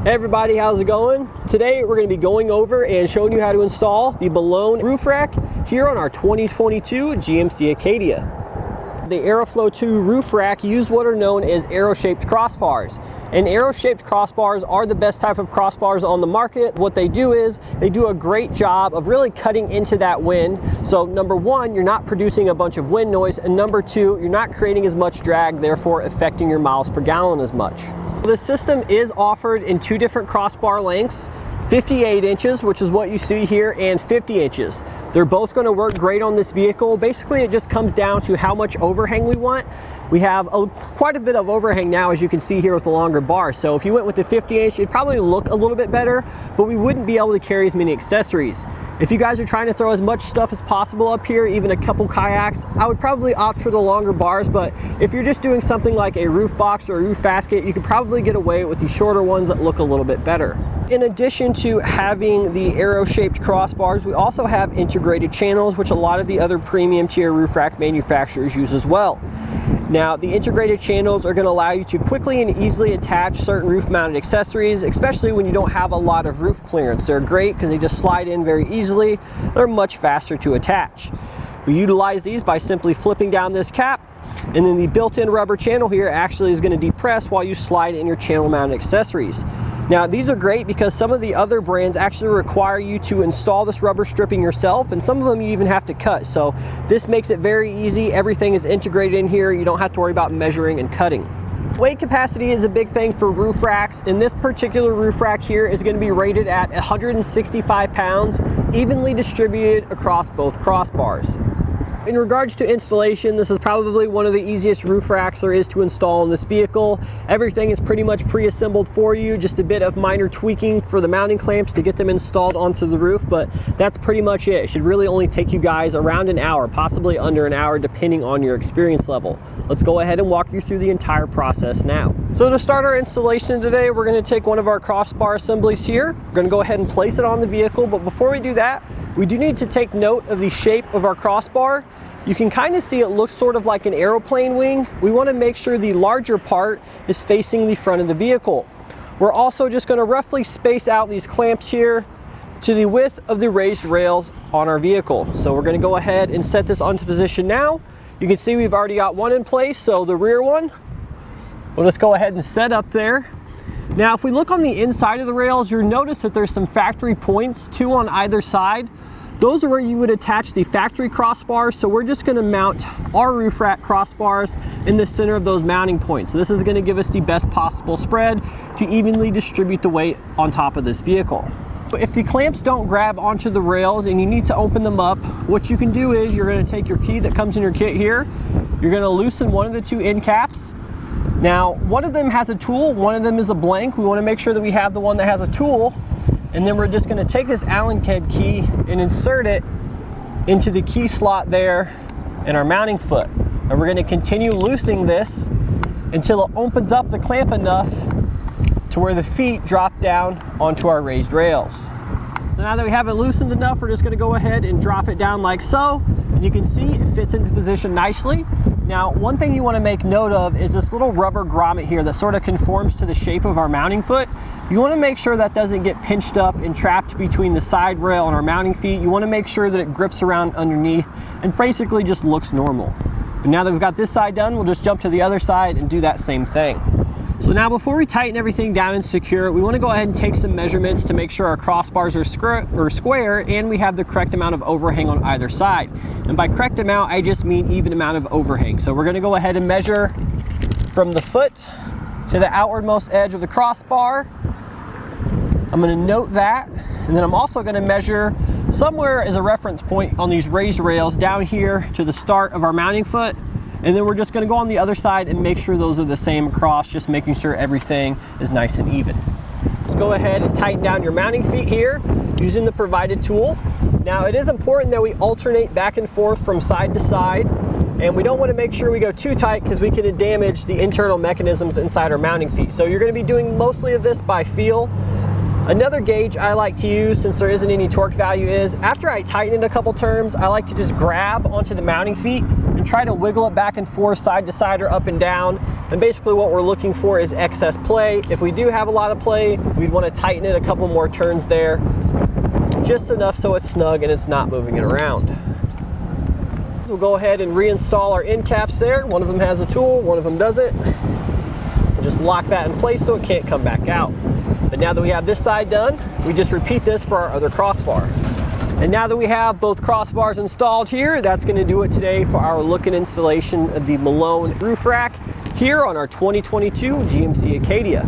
Hey everybody, how's it going? Today we're going to be going over and showing you how to install the Malone Roof Rack here on our 2022 GMC Acadia. The AirFlow2 Roof Rack use what are known as arrow-shaped crossbars. And arrow-shaped crossbars are the best type of crossbars on the market. What they do is they do a great job of really cutting into that wind. So number one, you're not producing a bunch of wind noise, and number two, you're not creating as much drag, therefore affecting your miles per gallon as much. The system is offered in two different crossbar lengths, 58 inches, which is what you see here, and 50 inches. They're both going to work great on this vehicle. Basically, it just comes down to how much overhang we want. We have quite a bit of overhang now, as you can see here with the longer bar. So if you went with the 50 inch, it'd probably look a little bit better, but we wouldn't be able to carry as many accessories. If you guys are trying to throw as much stuff as possible up here, even a couple kayaks, I would probably opt for the longer bars. But if you're just doing something like a roof box or a roof basket, you could probably get away with the shorter ones that look a little bit better. In addition to having the arrow-shaped crossbars, we also have integrated channels, which a lot of the other premium tier roof rack manufacturers use as well. Now, the integrated channels are going to allow you to quickly and easily attach certain roof-mounted accessories, especially when you don't have a lot of roof clearance. They're great because they just slide in very easily. They're much faster to attach. We utilize these by simply flipping down this cap, and then the built-in rubber channel here actually is going to depress while you slide in your channel-mounted accessories. Now, these are great because some of the other brands actually require you to install this rubber stripping yourself, and some of them you even have to cut. So this makes it very easy. Everything is integrated in here. You don't have to worry about measuring and cutting. Weight capacity is a big thing for roof racks, and this particular roof rack here is going to be rated at 165 pounds, evenly distributed across both crossbars. In regards to installation, this is probably one of the easiest roof racks there is to install in this vehicle. Everything is pretty much pre-assembled for you, just a bit of minor tweaking for the mounting clamps to get them installed onto the roof, but that's pretty much it. It should really only take you guys around an hour, possibly under an hour, depending on your experience level. Let's go ahead and walk you through the entire process now. So to start our installation today, we're going to take one of our crossbar assemblies here. We're going to go ahead and place it on the vehicle, but before we do that, we do need to take note of the shape of our crossbar. You can kind of see it looks sort of like an airplane wing. We want to make sure the larger part is facing the front of the vehicle. We're also just going to roughly space out these clamps here to the width of the raised rails on our vehicle. So we're going to go ahead and set this onto position now. You can see we've already got one in place, so the rear one, we'll just go ahead and set up there. Now, if we look on the inside of the rails, you'll notice that there's some factory points, two on either side. Those are where you would attach the factory crossbars, so we're just going to mount our roof rack crossbars in the center of those mounting points. So this is going to give us the best possible spread to evenly distribute the weight on top of this vehicle. If the clamps don't grab onto the rails and you need to open them up, what you can do is you're going to take your key that comes in your kit here, you're going to loosen one of the two end caps. Now, one of them has a tool, one of them is a blank. We want to make sure that we have the one that has a tool. And then we're just going to take this Allen head key and insert it into the key slot there in our mounting foot. And we're going to continue loosening this until it opens up the clamp enough to where the feet drop down onto our raised rails. So now that we have it loosened enough, we're just going to go ahead and drop it down like so. And you can see it fits into position nicely. Now, one thing you want to make note of is this little rubber grommet here that sort of conforms to the shape of our mounting foot. You want to make sure that doesn't get pinched up and trapped between the side rail and our mounting feet. You want to make sure that it grips around underneath and basically just looks normal. But now that we've got this side done, we'll just jump to the other side and do that same thing. So now before we tighten everything down and secure it, we want to go ahead and take some measurements to make sure our crossbars are square and we have the correct amount of overhang on either side. And by correct amount, I just mean even amount of overhang. So we're going to go ahead and measure from the foot to the outwardmost edge of the crossbar. I'm going to note that, and then I'm also going to measure somewhere as a reference point on these raised rails down here to the start of our mounting foot. And then we're just going to go on the other side and make sure those are the same across, just making sure everything is nice and even. Let's go ahead and tighten down your mounting feet here using the provided tool. Now, it is important that we alternate back and forth from side to side, and we don't want to make sure we go too tight because we can damage the internal mechanisms inside our mounting feet. So you're going to be doing mostly of this by feel. Another gauge I like to use, since there isn't any torque value, is after I tighten it a couple turns, I like to just grab onto the mounting feet and try to wiggle it back and forth, side to side or up and down. And basically what we're looking for is excess play. If we do have a lot of play, we'd want to tighten it a couple more turns there, just enough so it's snug and it's not moving it around. So we'll go ahead and reinstall our end caps there. One of them has a tool, one of them doesn't. Just lock that in place so it can't come back out. But now that we have this side done, we just repeat this for our other crossbar. And now that we have both crossbars installed here, that's going to do it today for our look and installation of the Malone Roof Rack here on our 2022 GMC Acadia.